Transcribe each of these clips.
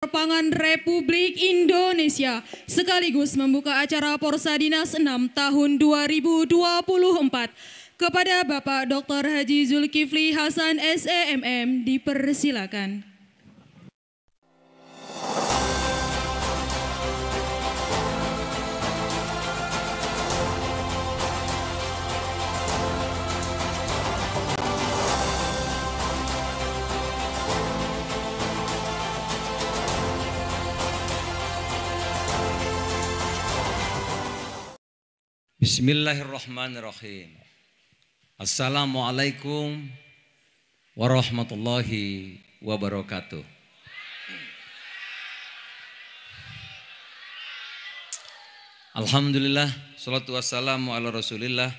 Pangan Republik Indonesia sekaligus membuka acara Porsadinas 6 tahun 2024 kepada Bapak Dr. Haji Zulkifli Hasan SEMM dipersilakan. Bismillahirrahmanirrahim. Assalamualaikum warahmatullahi wabarakatuh. Alhamdulillah, salatu wassalamu ala rasulillah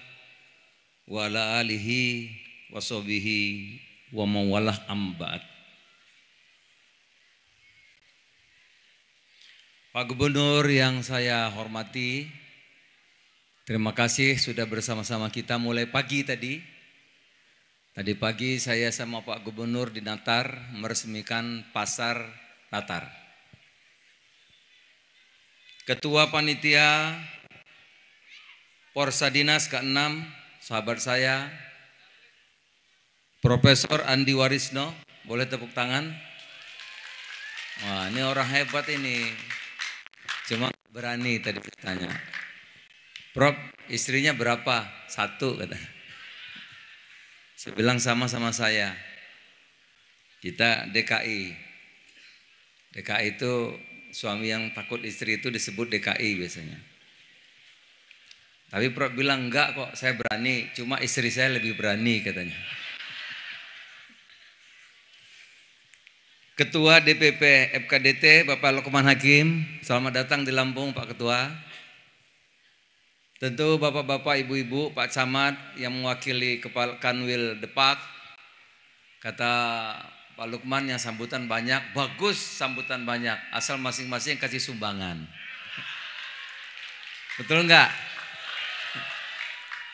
wa ala alihi wa sahbihi wa mawalah amba'at. Pak Gubernur yang saya hormati, terima kasih sudah bersama-sama kita mulai pagi tadi. Tadi pagi saya sama Pak Gubernur di Natar meresmikan Pasar Natar. Ketua Panitia Porsadinas ke-6, sahabat saya, Profesor Andi Warisno, boleh tepuk tangan? Wah, ini orang hebat ini. Cuma berani tadi bertanya. Prof, istrinya berapa? 1 kata. Saya bilang sama-sama saya. Kita DKI. DKI itu suami yang takut istri itu disebut DKI biasanya. Tapi Prof bilang enggak kok, saya berani. Cuma istri saya lebih berani katanya. Ketua DPP FKDT Bapak Lukman Hakim, selamat datang di Lampung Pak Ketua. Tentu bapak-bapak, ibu-ibu, Pak Camat yang mewakili Kepala Kanwil Depak, kata Pak Lukman yang sambutan banyak, bagus sambutan banyak, asal masing-masing kasih sumbangan. Betul enggak?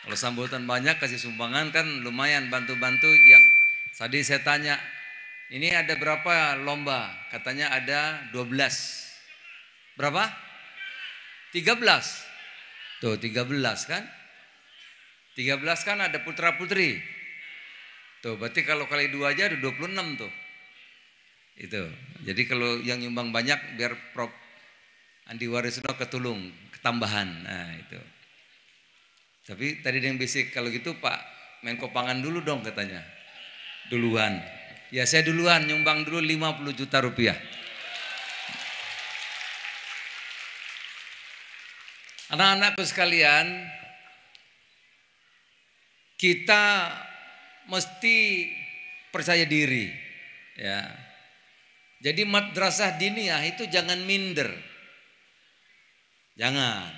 Kalau sambutan banyak kasih sumbangan kan lumayan bantu-bantu. Yang tadi saya tanya, ini ada berapa lomba? Katanya ada 12. Berapa? 13. Tuh 13 kan? 13 kan ada putra putri. Tuh berarti kalau kali 2 aja ada 26 tuh. Itu. Jadi kalau yang nyumbang banyak biar Prof Andi Warisno ketulung, ketambahan. Nah itu. Tapi tadi yang bisik kalau gitu Pak Menko Pangan dulu dong katanya. Duluan. Ya saya duluan nyumbang dulu 50 juta rupiah. Anak-anakku sekalian, kita mesti percaya diri, ya. Jadi madrasah diniyah itu jangan minder, jangan.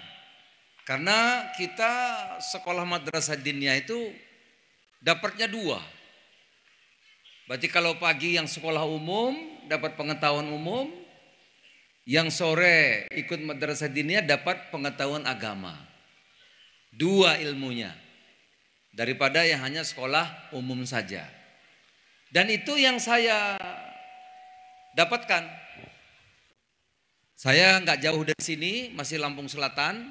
Karena kita sekolah madrasah diniyah itu dapatnya 2. Berarti kalau pagi yang sekolah umum dapat pengetahuan umum, yang sore ikut madrasah diniyah dapat pengetahuan agama. 2 ilmunya. Daripada yang hanya sekolah umum saja. Dan itu yang saya dapatkan. Saya nggak jauh dari sini, masih Lampung Selatan.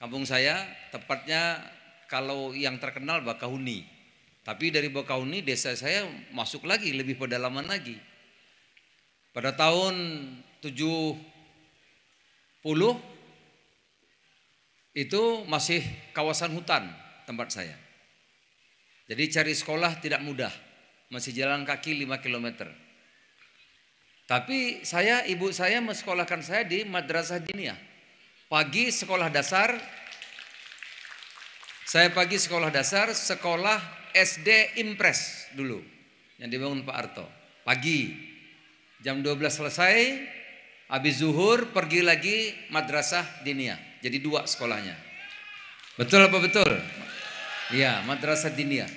Kampung saya, tepatnya kalau yang terkenal Bakahuni. Tapi dari Bakahuni desa saya masuk lagi, lebih pedalaman lagi. Pada tahun 70 itu masih kawasan hutan tempat saya. Jadi cari sekolah tidak mudah, masih jalan kaki 5 km. Tapi ibu saya mensekolahkan saya di madrasah diniyah. Pagi sekolah dasar, saya pagi sekolah dasar, sekolah SD Impres dulu yang dibangun Pak Harto. Pagi. Jam 12 selesai, habis zuhur pergi lagi madrasah diniyah. Jadi 2 sekolahnya. Betul apa betul? Iya, madrasah diniyah.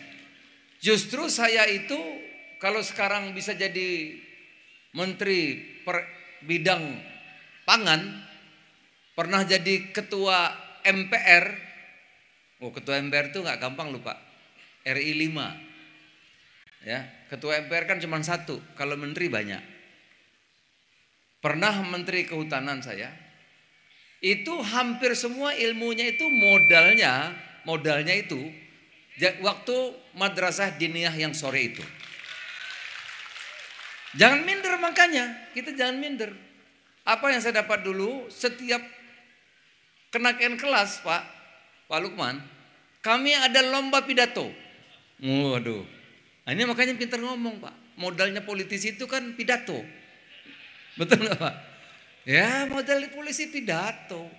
Justru saya itu kalau sekarang bisa jadi menteri bidang pangan, pernah jadi ketua MPR. Oh, ketua MPR itu nggak gampang lupa. RI 5. Ya, ketua MPR kan cuma 1, kalau menteri banyak. Pernah Menteri Kehutanan saya, itu hampir semua ilmunya itu modalnya itu waktu madrasah diniyah yang sore itu. Jangan minder, makanya kita jangan minder. Apa yang saya dapat dulu, setiap kenaikan kelas Pak Lukman, kami ada lomba pidato. Waduh, nah, ini makanya pintar ngomong Pak. Modalnya politisi itu kan pidato. Betul nggak Pak? Ya, modal polisi pidato.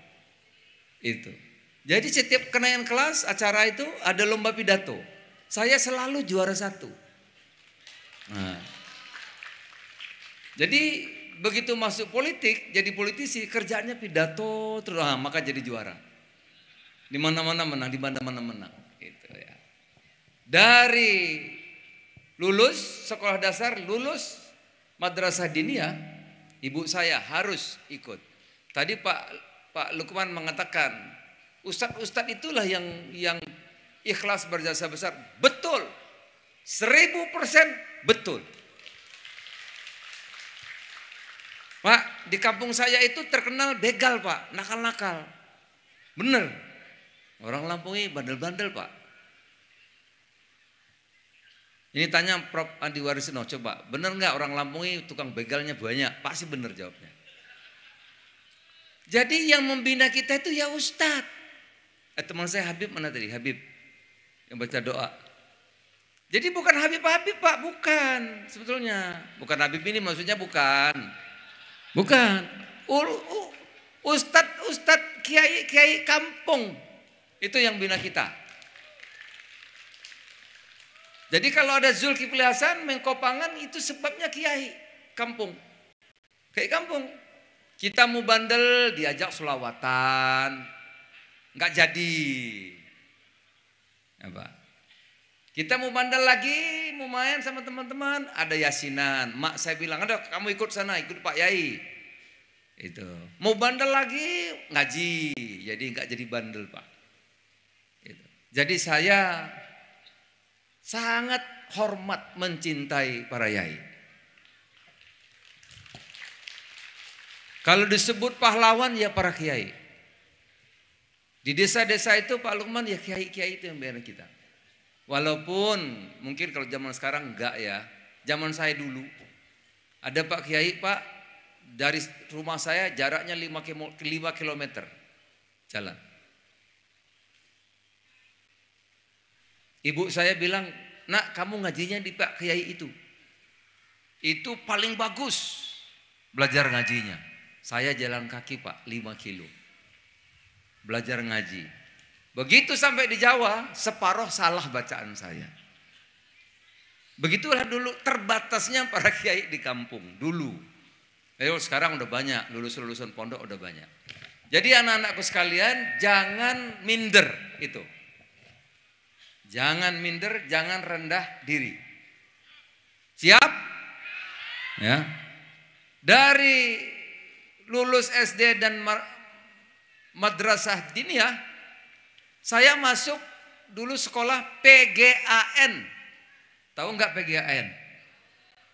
Itu. Jadi setiap kenaikan kelas acara itu ada lomba pidato. Saya selalu juara 1. Nah. Jadi begitu masuk politik, jadi politisi, kerjaannya pidato terus, maka jadi juara. Di mana-mana menang, di mana-mana menang. Gitu ya. Dari lulus sekolah dasar, lulus madrasah diniyah, ibu saya harus ikut. Tadi Pak Lukman mengatakan, ustadz itulah yang ikhlas berjasa besar. Betul, 1000% betul. Pak, di kampung saya itu terkenal begal Pak, nakal-nakal. Bener, orang Lampung ini bandel-bandel Pak. Ini tanya Prof. Andi Warisno, coba bener nggak orang Lampung ini tukang begalnya banyak? Pasti bener jawabnya. Jadi yang membina kita itu ya Ustadz. Teman saya Habib mana tadi? Habib yang baca doa. Jadi bukan Habib-Habib Pak, bukan sebetulnya. Bukan Habib ini maksudnya bukan. Bukan. Ustadz kiai kampung. Itu yang bina kita. Jadi kalau ada Zulkifli Hasan, Menko Pangan itu sebabnya kiai kampung. Kiai kampung. Kita mau bandel diajak selawatan. Enggak jadi. Apa? Kita mau bandel lagi, mau main sama teman-teman, ada yasinan. Mak saya bilang, ada kamu ikut sana, ikut Pak Yai. Itu. Mau bandel lagi, ngaji. Jadi enggak jadi bandel Pak. Itu. Jadi saya sangat hormat mencintai para yai. Kalau disebut pahlawan ya para kiai. Di desa-desa itu Pak Lukman ya kiai-kiai itu yang bina kita. Walaupun mungkin kalau zaman sekarang enggak ya. Zaman saya dulu ada Pak Kiai Pak, dari rumah saya jaraknya 5 kilometer jalan. Ibu saya bilang, nak kamu ngajinya di Pak Kiai itu paling bagus belajar ngajinya. Saya jalan kaki Pak 5 kilo belajar ngaji. Begitu sampai di Jawa, separuh salah bacaan saya. Begitulah dulu terbatasnya para kiai di kampung dulu. Sekarang udah banyak, lulusan pondok udah banyak. Jadi anak-anakku sekalian, jangan minder itu. Jangan minder, jangan rendah diri. Siap? Ya. Dari lulus SD dan madrasah diniyah, saya masuk dulu sekolah PGAN. Tahu nggak PGAN?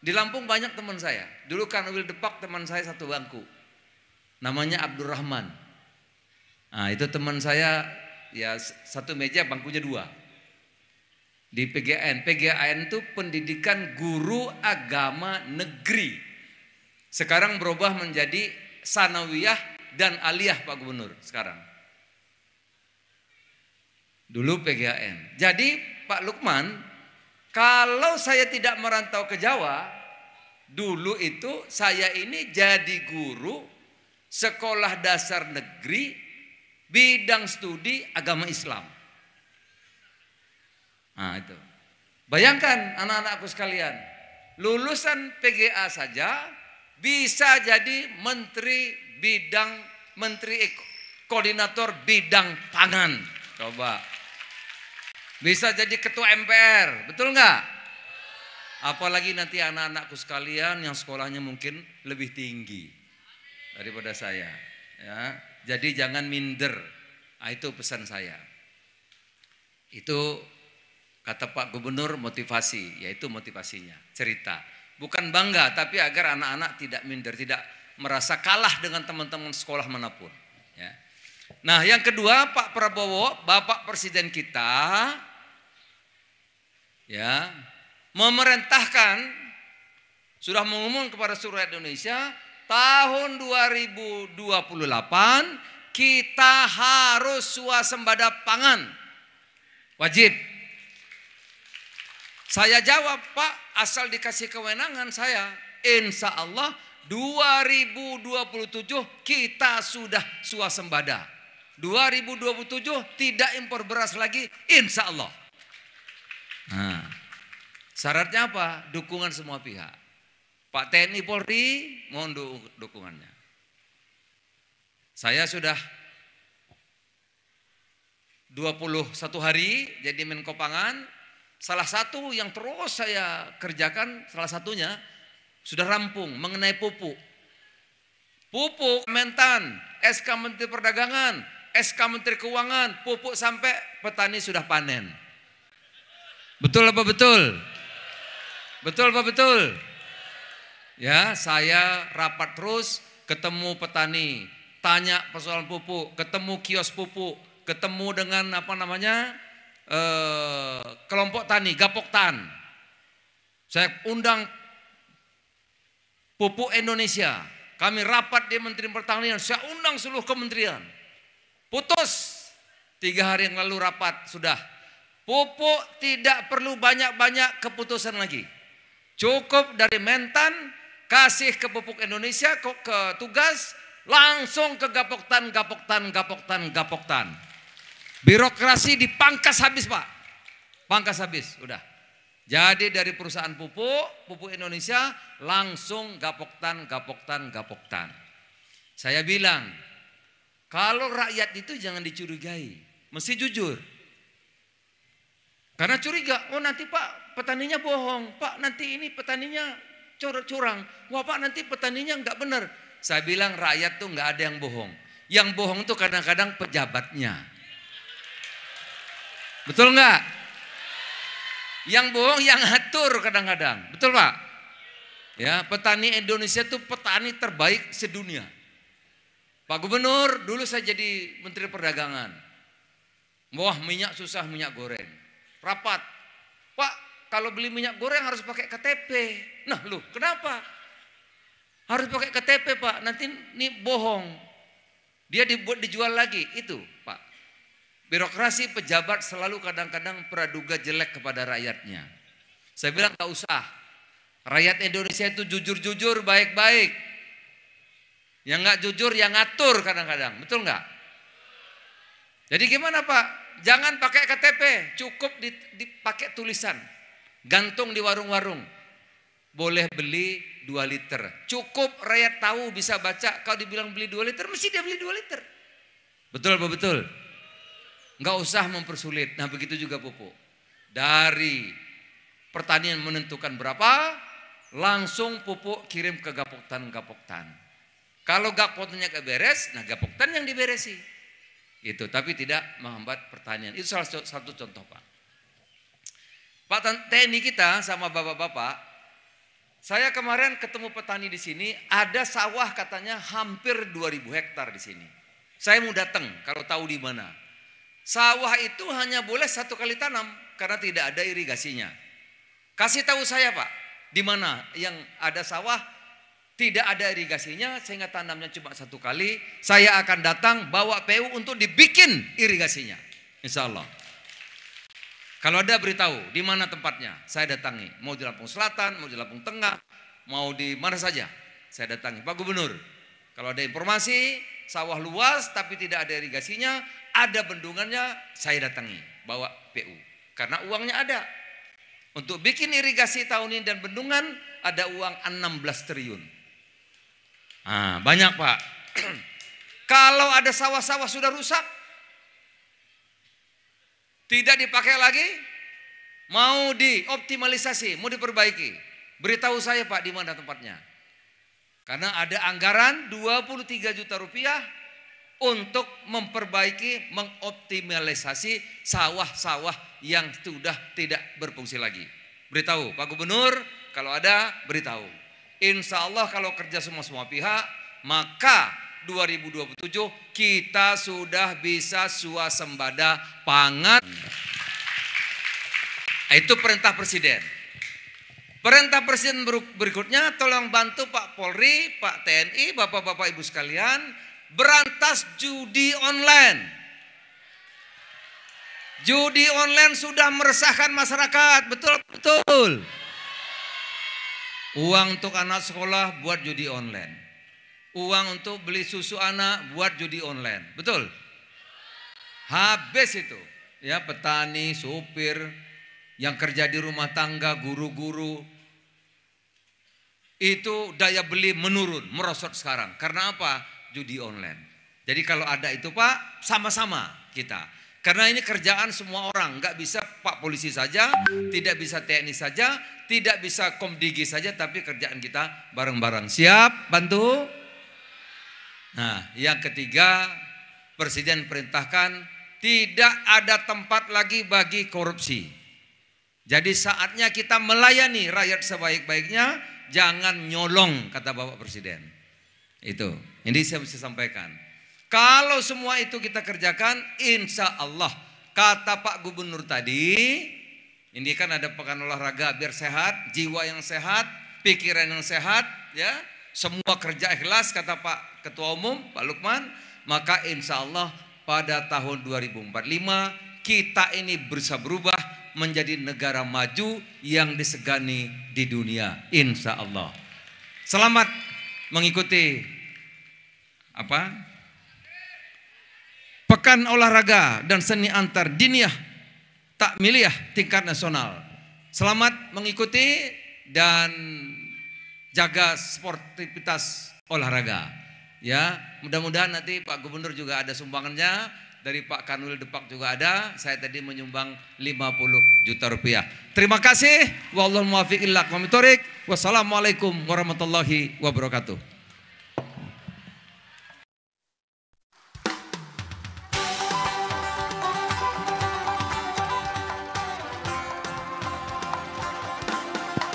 Di Lampung banyak teman saya. Dulu Kanwil Depak teman saya satu bangku. Namanya Abdurrahman. Nah itu teman saya ya satu meja bangkunya 2. Di PGAN. PGAN itu pendidikan guru agama negeri. Sekarang berubah menjadi sanawiyah dan aliyah Pak Gubernur sekarang. Dulu PGAN. Jadi Pak Lukman, kalau saya tidak merantau ke Jawa, dulu itu saya ini jadi guru sekolah dasar negeri bidang studi agama Islam. Nah itu. Bayangkan anak-anakku sekalian, lulusan PGA saja bisa jadi koordinator bidang pangan. Coba. Bisa jadi ketua MPR, betul nggak? Apalagi nanti anak-anakku sekalian yang sekolahnya mungkin lebih tinggi daripada saya. Ya, jadi jangan minder. Nah, itu pesan saya. Itu kata Pak Gubernur motivasi, yaitu motivasinya cerita. Bukan bangga, tapi agar anak-anak tidak minder, tidak merasa kalah dengan teman-teman sekolah manapun. Ya. Nah, yang kedua, Pak Prabowo, Bapak Presiden kita, ya, memerintahkan, sudah mengumumkan kepada seluruh rakyat Indonesia, tahun 2028 kita harus swasembada pangan. Wajib. Saya jawab, Pak, asal dikasih kewenangan saya, insya Allah 2027 kita sudah swasembada. 2027 tidak impor beras lagi, insya Allah. Nah, syaratnya apa? Dukungan semua pihak. Pak TNI Polri, mohon dukungannya. Saya sudah 21 hari jadi Menko Pangan. Salah satu yang terus saya kerjakan, salah satunya sudah rampung mengenai pupuk. Pupuk Mentan, SK Menteri Perdagangan, SK Menteri Keuangan, pupuk sampai petani sudah panen. Betul apa betul? Betul apa betul? Ya, saya rapat terus, ketemu petani, tanya persoalan pupuk, ketemu kios pupuk, ketemu dengan kelompok tani, Gapoktan. Saya undang Pupuk Indonesia. Kami rapat di Menteri Pertanian, saya undang seluruh kementerian. Putus 3 hari yang lalu rapat sudah. Pupuk tidak perlu banyak-banyak keputusan lagi. Cukup dari Mentan, kasih ke Pupuk Indonesia, ke tugas, langsung ke Gapoktan. Birokrasi dipangkas habis, Pak. Pangkas habis, udah. Jadi dari perusahaan Pupuk Indonesia langsung Gapoktan. Saya bilang, kalau rakyat itu jangan dicurigai, mesti jujur. Karena curiga, oh nanti Pak petaninya bohong, Pak nanti ini petaninya curang, wah Pak nanti petaninya nggak benar. Saya bilang rakyat tuh nggak ada yang bohong. Yang bohong tuh kadang-kadang pejabatnya. Betul nggak? Yang bohong yang atur kadang-kadang. Betul Pak? Ya, petani Indonesia itu petani terbaik sedunia. Pak Gubernur, dulu saya jadi Menteri Perdagangan. Wah, minyak susah, minyak goreng. Rapat. Pak, kalau beli minyak goreng harus pakai KTP. Nah, loh, kenapa? Harus pakai KTP, Pak. Nanti ini bohong. Dia dijual lagi, itu, Pak. Birokrasi pejabat selalu kadang-kadang praduga jelek kepada rakyatnya. Saya bilang gak usah. Rakyat Indonesia itu jujur-jujur, baik-baik. Yang gak jujur, yang ngatur kadang-kadang. Betul gak? Jadi gimana Pak? Jangan pakai KTP, cukup dipakai tulisan. Gantung di warung-warung. Boleh beli 2 liter. Cukup rakyat tahu, bisa baca. Kalau dibilang beli 2 liter, mesti dia beli 2 liter. Betul apa betul? Nggak usah mempersulit. Nah begitu juga pupuk. Dari pertanian menentukan berapa, langsung pupuk kirim ke Gapoktan. Kalau Gapoktannya gak beres, nah Gapoktan yang diberesi. Itu, tapi tidak menghambat pertanian. Itu salah satu contoh Pak. Pak TNI kita sama bapak-bapak, saya kemarin ketemu petani di sini, ada sawah katanya hampir 2000 hektar di sini. Saya mau datang kalau tahu di mana. Sawah itu hanya boleh 1 kali tanam karena tidak ada irigasinya. Kasih tahu saya Pak, di mana yang ada sawah tidak ada irigasinya sehingga tanamnya cuma 1 kali. Saya akan datang bawa PU untuk dibikin irigasinya, insya Allah. Kalau ada beritahu di mana tempatnya, saya datangi. Mau di Lampung Selatan, mau di Lampung Tengah, mau di mana saja, saya datangi. Pak Gubernur, kalau ada informasi sawah luas tapi tidak ada irigasinya, ada bendungannya, saya datangi, bawa PU. Karena uangnya ada. Untuk bikin irigasi tahun ini dan bendungan, ada uang 16 triliun. Nah, banyak Pak. Kalau ada sawah-sawah sudah rusak, tidak dipakai lagi, mau dioptimalisasi, mau diperbaiki, beritahu saya Pak di mana tempatnya. Karena ada anggaran 23 juta rupiah untuk memperbaiki, mengoptimalisasi sawah-sawah yang sudah tidak berfungsi lagi. Beritahu Pak Gubernur, kalau ada beritahu. Insya Allah kalau kerja semua pihak, maka 2027 kita sudah bisa swasembada pangan. Itu perintah Presiden. Perintah Presiden berikutnya, tolong bantu Pak Polri, Pak TNI, Bapak-Bapak Ibu sekalian, berantas judi online. Judi online sudah meresahkan masyarakat, betul. Uang untuk anak sekolah buat judi online. Uang untuk beli susu anak buat judi online, betul. Habis itu, ya petani, supir, yang kerja di rumah tangga, guru-guru, itu daya beli menurun, merosot sekarang. Karena apa? Judi online. Jadi kalau ada itu Pak, sama-sama kita. Karena ini kerjaan semua orang, nggak bisa Pak Polisi saja, tidak bisa TNI saja, tidak bisa Komdigi saja, tapi kerjaan kita bareng-bareng. Siap? Bantu? Nah, yang ketiga, Presiden perintahkan tidak ada tempat lagi bagi korupsi. Jadi saatnya kita melayani rakyat sebaik-baiknya, jangan nyolong, kata Bapak Presiden. Itu, ini saya mesti sampaikan. Kalau semua itu kita kerjakan, insya Allah, kata Pak Gubernur tadi, ini kan ada pekan olahraga biar sehat, jiwa yang sehat, pikiran yang sehat, ya. Semua kerja ikhlas, kata Pak Ketua Umum, Pak Lukman, maka insya Allah pada tahun 2045 kita ini bisa berubah menjadi negara maju yang disegani di dunia, insya Allah. Selamat mengikuti Pekan Olahraga dan Seni Antar Diniyah Takmiliyah tingkat nasional. Selamat mengikuti dan jaga sportivitas olahraga. Ya, mudah-mudahan nanti Pak Gubernur juga ada sumbangannya, dari Pak Kanwil Depak juga ada. Saya tadi menyumbang 50 juta rupiah. Terima kasih. Wallahu muwaffiq ila aqwamit thoriq. Wassalamualaikum warahmatullahi wabarakatuh.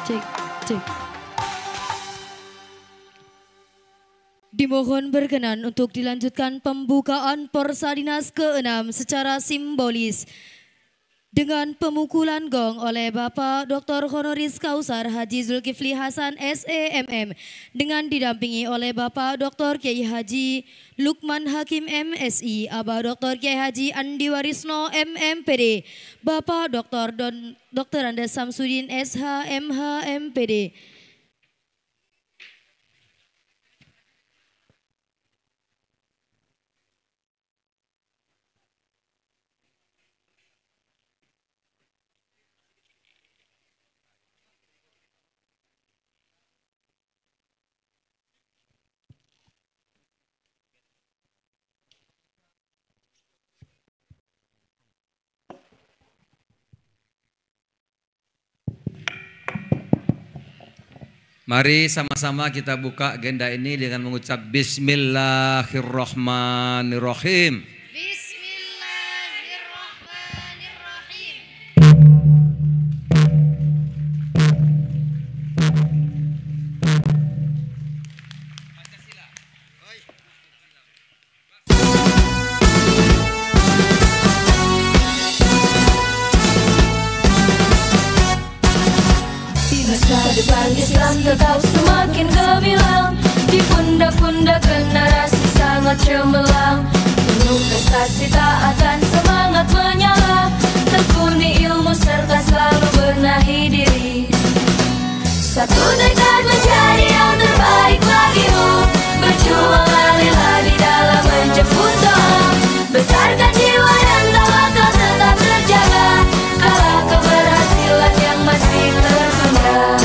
Cek. Dimohon berkenan untuk dilanjutkan pembukaan Porsa Dinas ke-6 secara simbolis dengan pemukulan gong oleh Bapak Dr. Honoris Causa Haji Zulkifli Hasan SEMM dengan didampingi oleh Bapak Dr. Kiai Haji Lukman Hakim MSI, Abah Dr. Kiai Haji Andi Warisno MMPD, Bapak Dr. Andes Samsudin SH MH MPD. Mari sama-sama kita buka agenda ini dengan mengucap Bismillahirrahmanirrahim. Bismillahirrahmanirrahim. Masa depan Islam tetap semakin gemilang, di pundak-pundak generasi sangat cemerlang. Penuh prestasi tak akan semangat menyala, tekuni ilmu serta selalu benahi diri. Satu tekad mencari yang terbaik bagimu, berjuang lalilah di dalam menjemput doa. Besarkan jiwa dan tawa kau tetap terjaga, kala keberhasilan yang masih tertunda.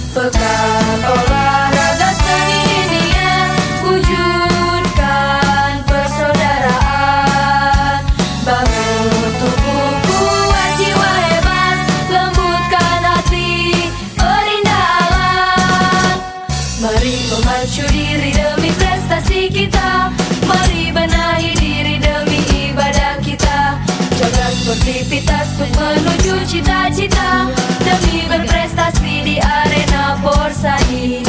Pekan olahraga seni dunia, wujudkan persaudaraan. Bangun tubuh kuat, jiwa hebat, lembutkan hati, perindah alam. Mari memacu diri demi prestasi kita, mari benahi diri demi ibadah kita. Jaga sportivitas untuk menuju cita-cita, demi berprestasi di arena Porsadi.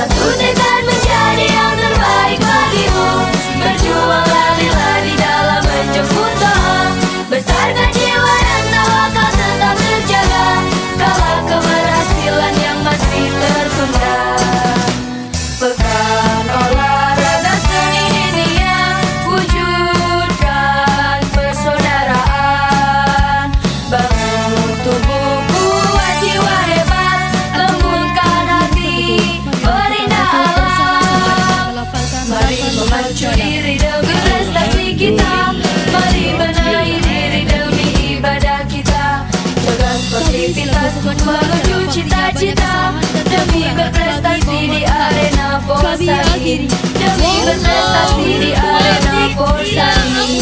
Satu tekad menjadi yang terbaik bagimu, berjuanglah lila di dalam menjemput doa. Besarkan jiwa dan tawakal tetap terjaga, kala keberhasilan yang masih tertunda. Pekan olahraga seni dunia, wujudkan persaudaraan. Bangun tubuh kuat, jiwa hebat, lembutkan hati, berindah alam. Mari memacu diri demi prestasi kita, mari benahi diri demi ibadah kita. Jaga sportivitas menuju cita-cita, demi berprestasi di arena Porsadi, demi berprestasi di arena Porsadi.